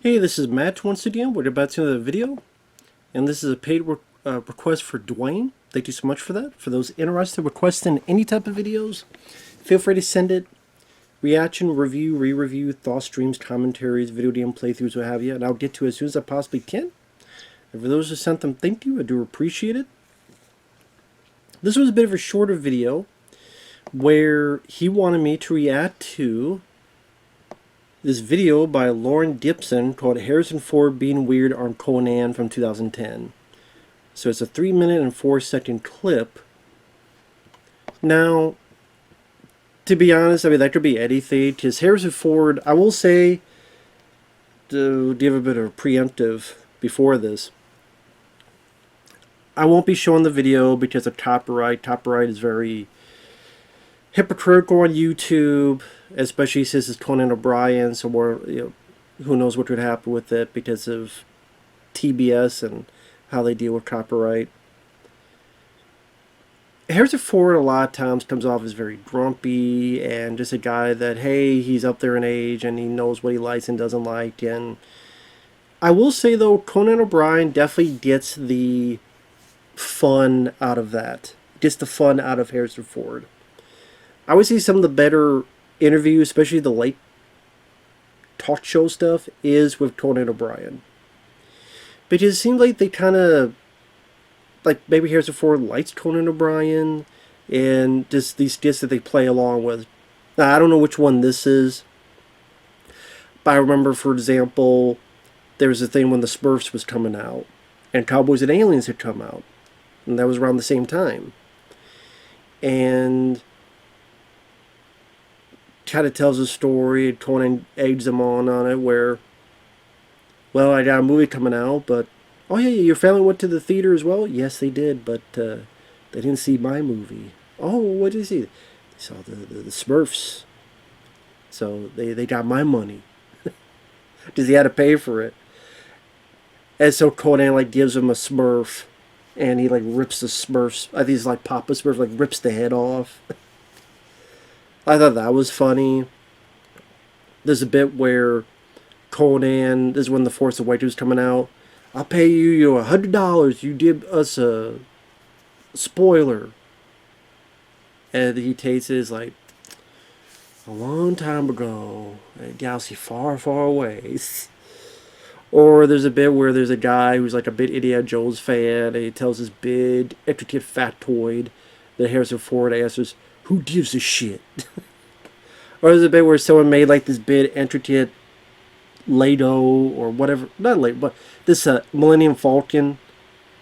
Hey, this is Matt once again. We're about to another video, and this is a paid request for Dwayne. Thank you so much for that. For those interested requesting any type of videos, feel free to send it. Reaction, review, re-review, thoughts, streams, commentaries, video game playthroughs, what have you, and I'll get to it as soon as I possibly can. And for those who sent them, thank you. I do appreciate it. This was a bit of a shorter video where he wanted me to react to this video by Lauren Gibson called Harrison Ford Being Weird on Conan from 2010. So it's a 3-minute and 4-second clip. Now, to be honest, I mean, that could be anything, because Harrison Ford, I will say, to give a bit of a preemptive before this, I won't be showing the video because of copyright. Copyright is very hypocritical on YouTube, especially since it's Conan O'Brien, so who knows what would happen with it because of TBS and how they deal with copyright. Harrison Ford a lot of times comes off as very grumpy and just a guy that, hey, he's up there in age and he knows what he likes and doesn't like. And I will say, though, Conan O'Brien definitely gets the fun out of that. Gets the fun out of Harrison Ford. I would say some of the better interviews, especially the late talk show stuff, is with Conan O'Brien. Because it seems like they kind of, like maybe Harrison Ford likes Conan O'Brien, and just these skits that they play along with. Now, I don't know which one this is, but I remember, for example, there was a thing when the Smurfs was coming out, and Cowboys and Aliens had come out, and that was around the same time. And kind of tells a story, Conan eggs him on it, where, well, I got a movie coming out, but, oh yeah, your family went to the theater as well? Yes, they did, but they didn't see my movie. Oh, what did they see? They saw the Smurfs. So they got my money. Because he had to pay for it. And so Conan, like, gives him a Smurf, and he, like, rips the Smurfs, I think it's like Papa Smurf, like, rips the head off. I thought that was funny. There's a bit where Conan, this is when The Force Awakens was coming out, I'll pay you $100, you give us a spoiler. And he takes it as like, a long time ago, a galaxy far, far away. Or there's a bit where there's a guy who's like a big Indiana Jones fan, and he tells this big, intricate factoid that Harrison Ford answers, who gives a shit? Or there's a bit where someone made like this big intricate Lego or whatever, not Lego, but this Millennium Falcon,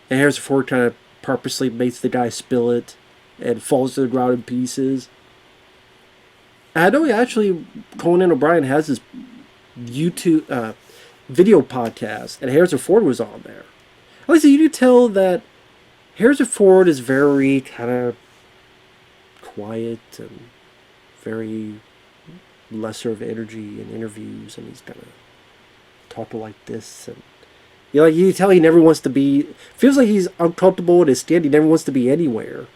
and Harrison Ford kind of purposely makes the guy spill it and falls to the ground in pieces. And I know actually Conan O'Brien has this YouTube video podcast, and Harrison Ford was on there. At least you do tell that Harrison Ford is very kind of quiet and very lesser of energy in interviews, and he's kind of talking like this, and you tell he never wants to be, feels like he's uncomfortable in his skin, he never wants to be anywhere,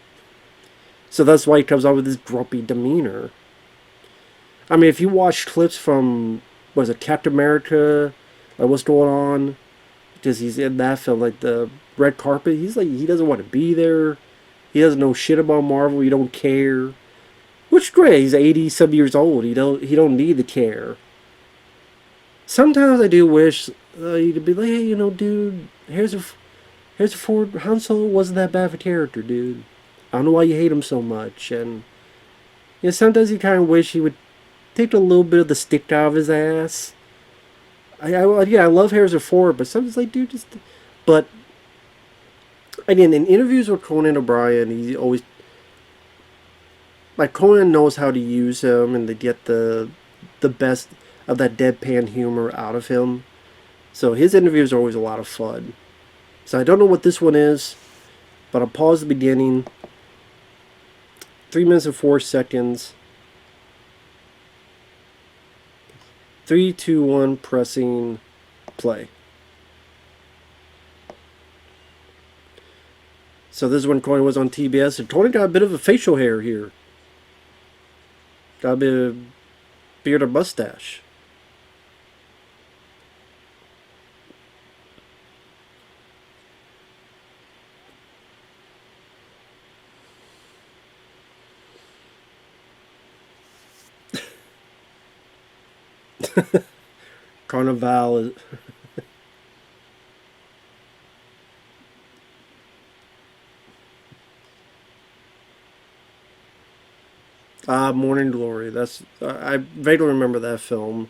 so that's why he comes on with this grumpy demeanor. I mean, if you watch clips from, what is it, Captain America, like what's going on, because he's in that film, like the red carpet, he's like, he doesn't want to be there. He doesn't know shit about Marvel. He don't care. Which is great. He's 80-some years old. He don't need to care. Sometimes I do wish you could be like, hey, dude, here's a Ford. Han Solo wasn't that bad of a character, dude. I don't know why you hate him so much. And sometimes you kind of wish he would take a little bit of the stick out of his ass. I love Harrison Ford, but sometimes like, dude, just. But again, in interviews with Conan O'Brien, he always, like, Conan knows how to use him and to get the best of that deadpan humor out of him. So his interviews are always a lot of fun. So I don't know what this one is, but I'll pause the beginning. 3 minutes and 4 seconds. 3, 2, 1, pressing play. So this is when Conan was on TBS, and Conan got a bit of a facial hair here. Got a bit of beard or mustache. Carnival is Morning Glory. That's I vaguely remember that film.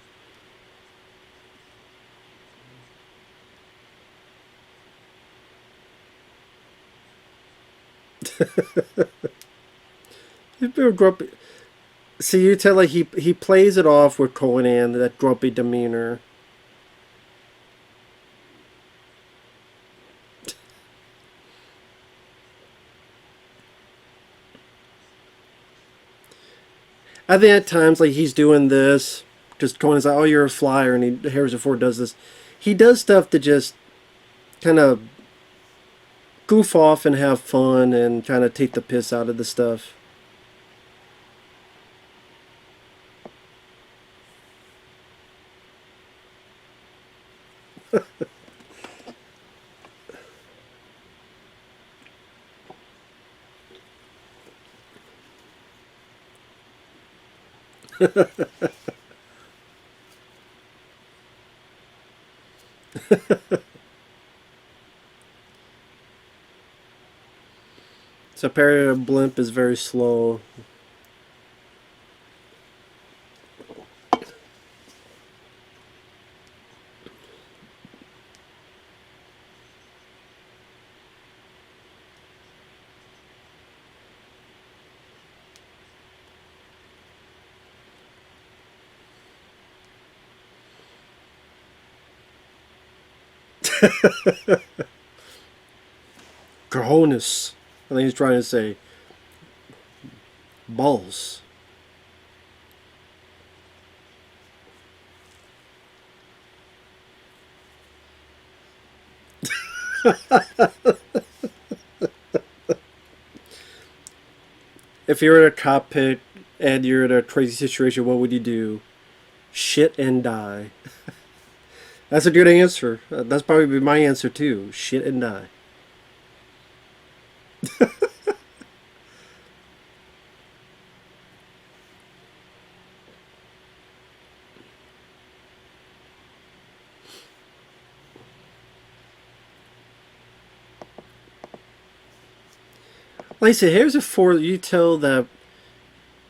He's been grumpy. See, you tell like he plays it off with Conan, that grumpy demeanor. I think at times like he's doing this, just Conan's like, "Oh, you're a flyer," and Harrison Ford does this. He does stuff to just kind of goof off and have fun and kind of take the piss out of the stuff. So apparently a blimp is very slow. Cojones. I think he's trying to say balls. If you're in a cockpit and you're in a crazy situation, what would you do? Shit and die. That's a good answer. That's probably my answer too. Shit and die. Like I said, here's a four. You tell that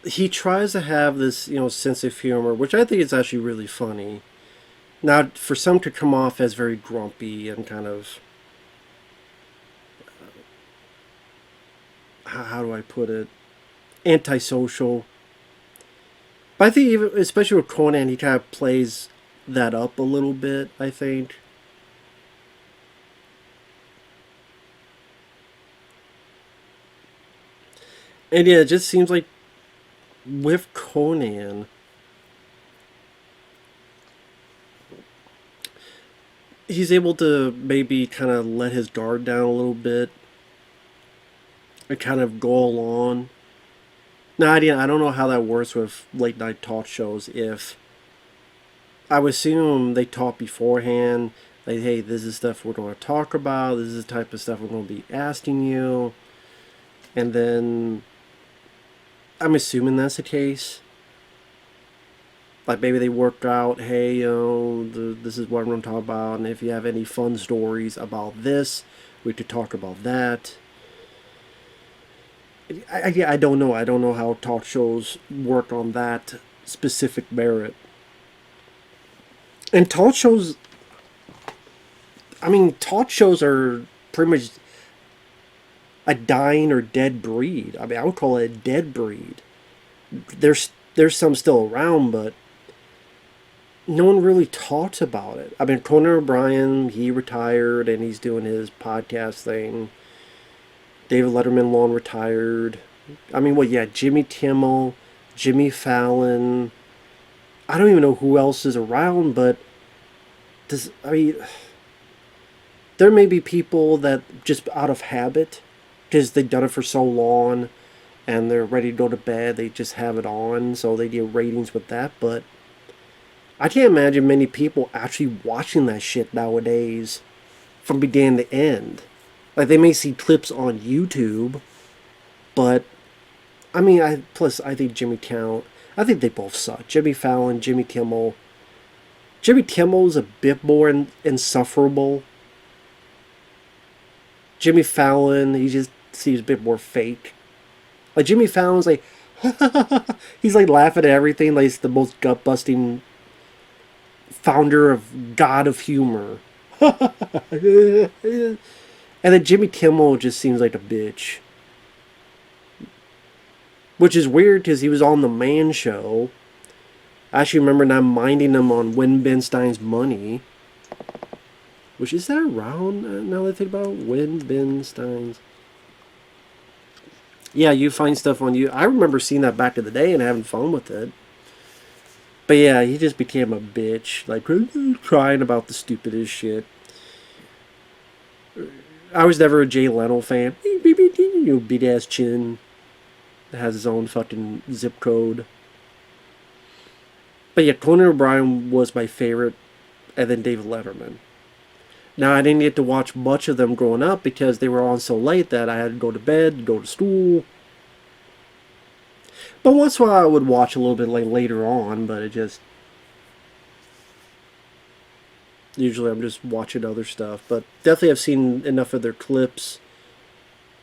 he tries to have this, sense of humor, which I think is actually really funny. Now, for some to come off as very grumpy and kind of, how do I put it, antisocial. But I think, even, especially with Conan, he kind of plays that up a little bit, I think. And yeah, it just seems like with Conan, he's able to maybe kind of let his guard down a little bit and kind of go along. Now, I don't know how that works with late night talk shows. If I would assume they talk beforehand, like, hey, this is stuff we're going to talk about. This is the type of stuff we're going to be asking you, and then I'm assuming that's the case. Like maybe they work out, hey, this is what I'm going to talk about, and if you have any fun stories about this, we could talk about that. I don't know. I don't know how talk shows work on that specific merit. And talk shows, I mean, talk shows are pretty much a dying or dead breed. I mean, I would call it a dead breed. There's some still around, but no one really talks about it. I mean, Conan O'Brien, he retired and he's doing his podcast thing. David Letterman long retired. I mean, well, yeah, Jimmy Kimmel, Jimmy Fallon. I don't even know who else is around, but there may be people that just out of habit, because they've done it for so long and they're ready to go to bed, they just have it on, so they get ratings with that. But I can't imagine many people actually watching that shit nowadays from beginning to end. Like, they may see clips on YouTube, but I think Jimmy Kimmel, I think they both suck. Jimmy Fallon, Jimmy Kimmel, Jimmy Kimmel's a bit more insufferable. Jimmy Fallon, he just seems a bit more fake. Like Jimmy Fallon's like, he's like laughing at everything. Like he's the most gut busting founder of God of Humor. And then Jimmy Kimmel just seems like a bitch. Which is weird because he was on the Man Show. I actually remember not minding him on Win Ben Stein's Money. Which is that around now that I think about it? Win Ben Stein's. Yeah, you find stuff on you. I remember seeing that back in the day and having fun with it. But yeah, he just became a bitch. Like, crying about the stupidest shit. I was never a Jay Leno fan. You big ass chin. That has his own fucking zip code. But yeah, Conan O'Brien was my favorite. And then David Letterman. Now, I didn't get to watch much of them growing up because they were on so late that I had to go to bed, go to school. But once in a while I would watch a little bit later on, but it just... Usually I'm just watching other stuff. But definitely I've seen enough of their clips,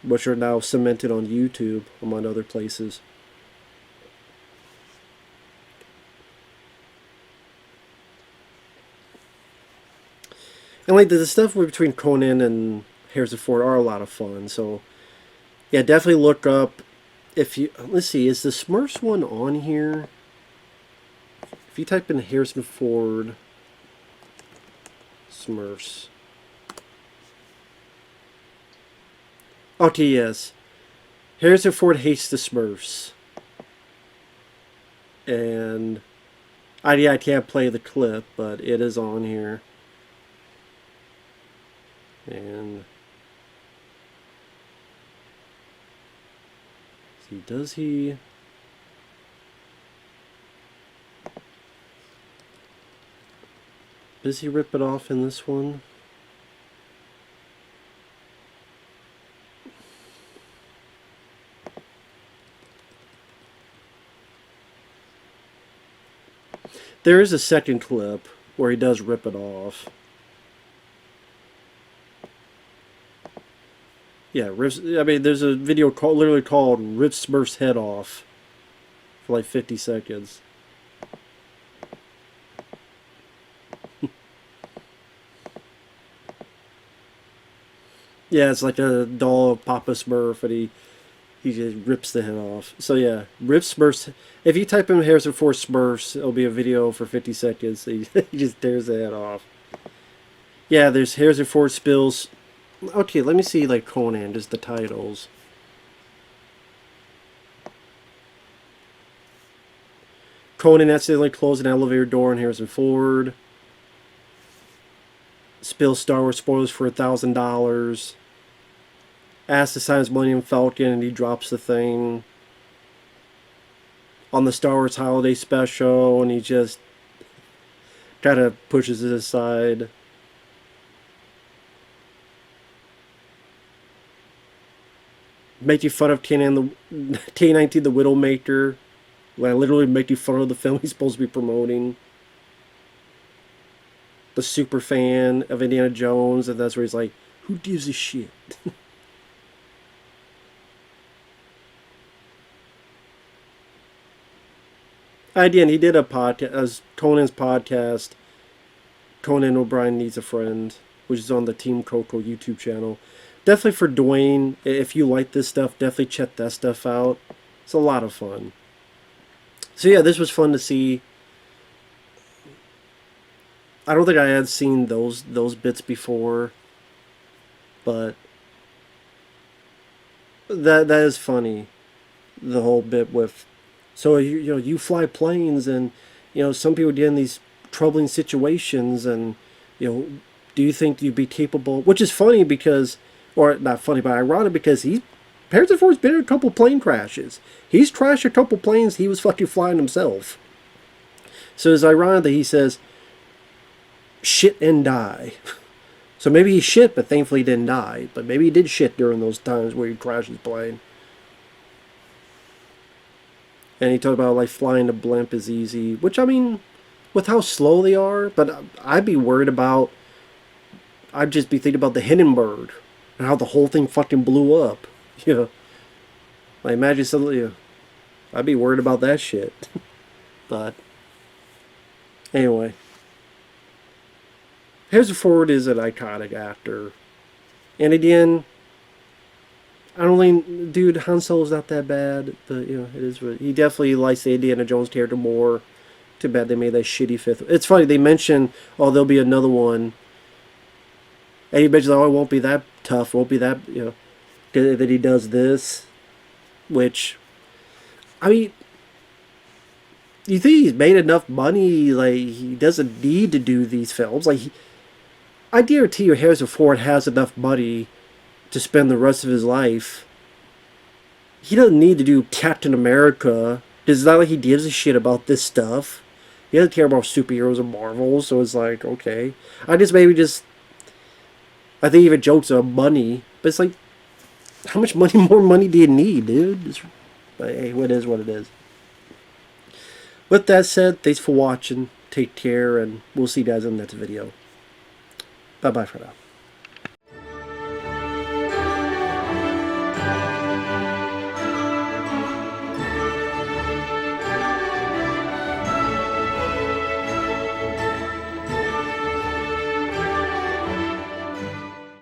which are now cemented on YouTube, among other places. And like the stuff between Conan and Harrison Ford are a lot of fun. So yeah, definitely look up if you let's see, is the Smurfs one on here? If you type in Harrison Ford Smurfs. Okay, yes. Harrison Ford hates the Smurfs. And I can't play the clip, but it is on here. And see, does he rip it off in this one? There is a second clip where he does rip it off. Yeah, rips, I mean, there's a video literally called "Rip Smurf's Head Off" for like 50 seconds. Yeah, it's like a doll of Papa Smurf, and he just rips the head off. So yeah, Rip Smurfs. If you type in Harrison Ford Smurfs, it'll be a video for 50 seconds. He just tears the head off. Yeah, there's Harrison Ford spills. Okay, let me see like Conan, just the titles. Conan accidentally closed an elevator door on Harrison Ford. Spills Star Wars spoilers for $1,000. Asks to sign his Millennium Falcon and he drops the thing. On the Star Wars Holiday Special and he just kind of pushes it aside. Making fun of K-19 the Widowmaker. Like literally making fun of the film he's supposed to be promoting. The super fan of Indiana Jones, and that's where he's like, who gives a shit? Again, he did a podcast, as Conan's podcast, Conan O'Brien Needs a Friend, which is on the Team Coco YouTube channel. Definitely for Dwayne, if you like this stuff, definitely check that stuff out. It's a lot of fun. So yeah, this was fun to see. I don't think I had seen those bits before, but that is funny. The whole bit with, so you fly planes and some people get in these troubling situations and do you think you'd be capable? Which is funny because, or not funny, but ironic because Harrison Ford's been in a couple plane crashes. He's crashed a couple planes he was fucking flying himself. So it's ironic that he says, shit and die. So maybe he shit, but thankfully he didn't die. But maybe he did shit during those times where he crashed his plane. And he talked about like flying a blimp is easy, which I mean, with how slow they are, but I'd be worried about. I'd just be thinking about the Hindenburg and how the whole thing fucking blew up. You know, like imagine something. I'd be worried about that shit. But anyway, Harrison Ford is an iconic actor, and again, I don't think, dude, Han Solo's not that bad, but you know, it is. He definitely likes the Indiana Jones character more. Too bad they made that shitty fifth. It's funny they mentioned, oh, there'll be another one. And he mentions, oh, it won't be that tough, won't be that, you know, that he does this, which, I mean, you think he's made enough money? Like he doesn't need to do these films. Like, I guarantee you, Harrison Ford has enough money to spend the rest of his life. He doesn't need to do Captain America. It's not like he gives a shit about this stuff. He doesn't care about superheroes or Marvel, so it's like, okay. I think even jokes are money, but it's like, how much more money do you need, dude? Hey, what is what it is. With that said, thanks for watching. Take care, and we'll see you guys in the next video. Bye-bye for now.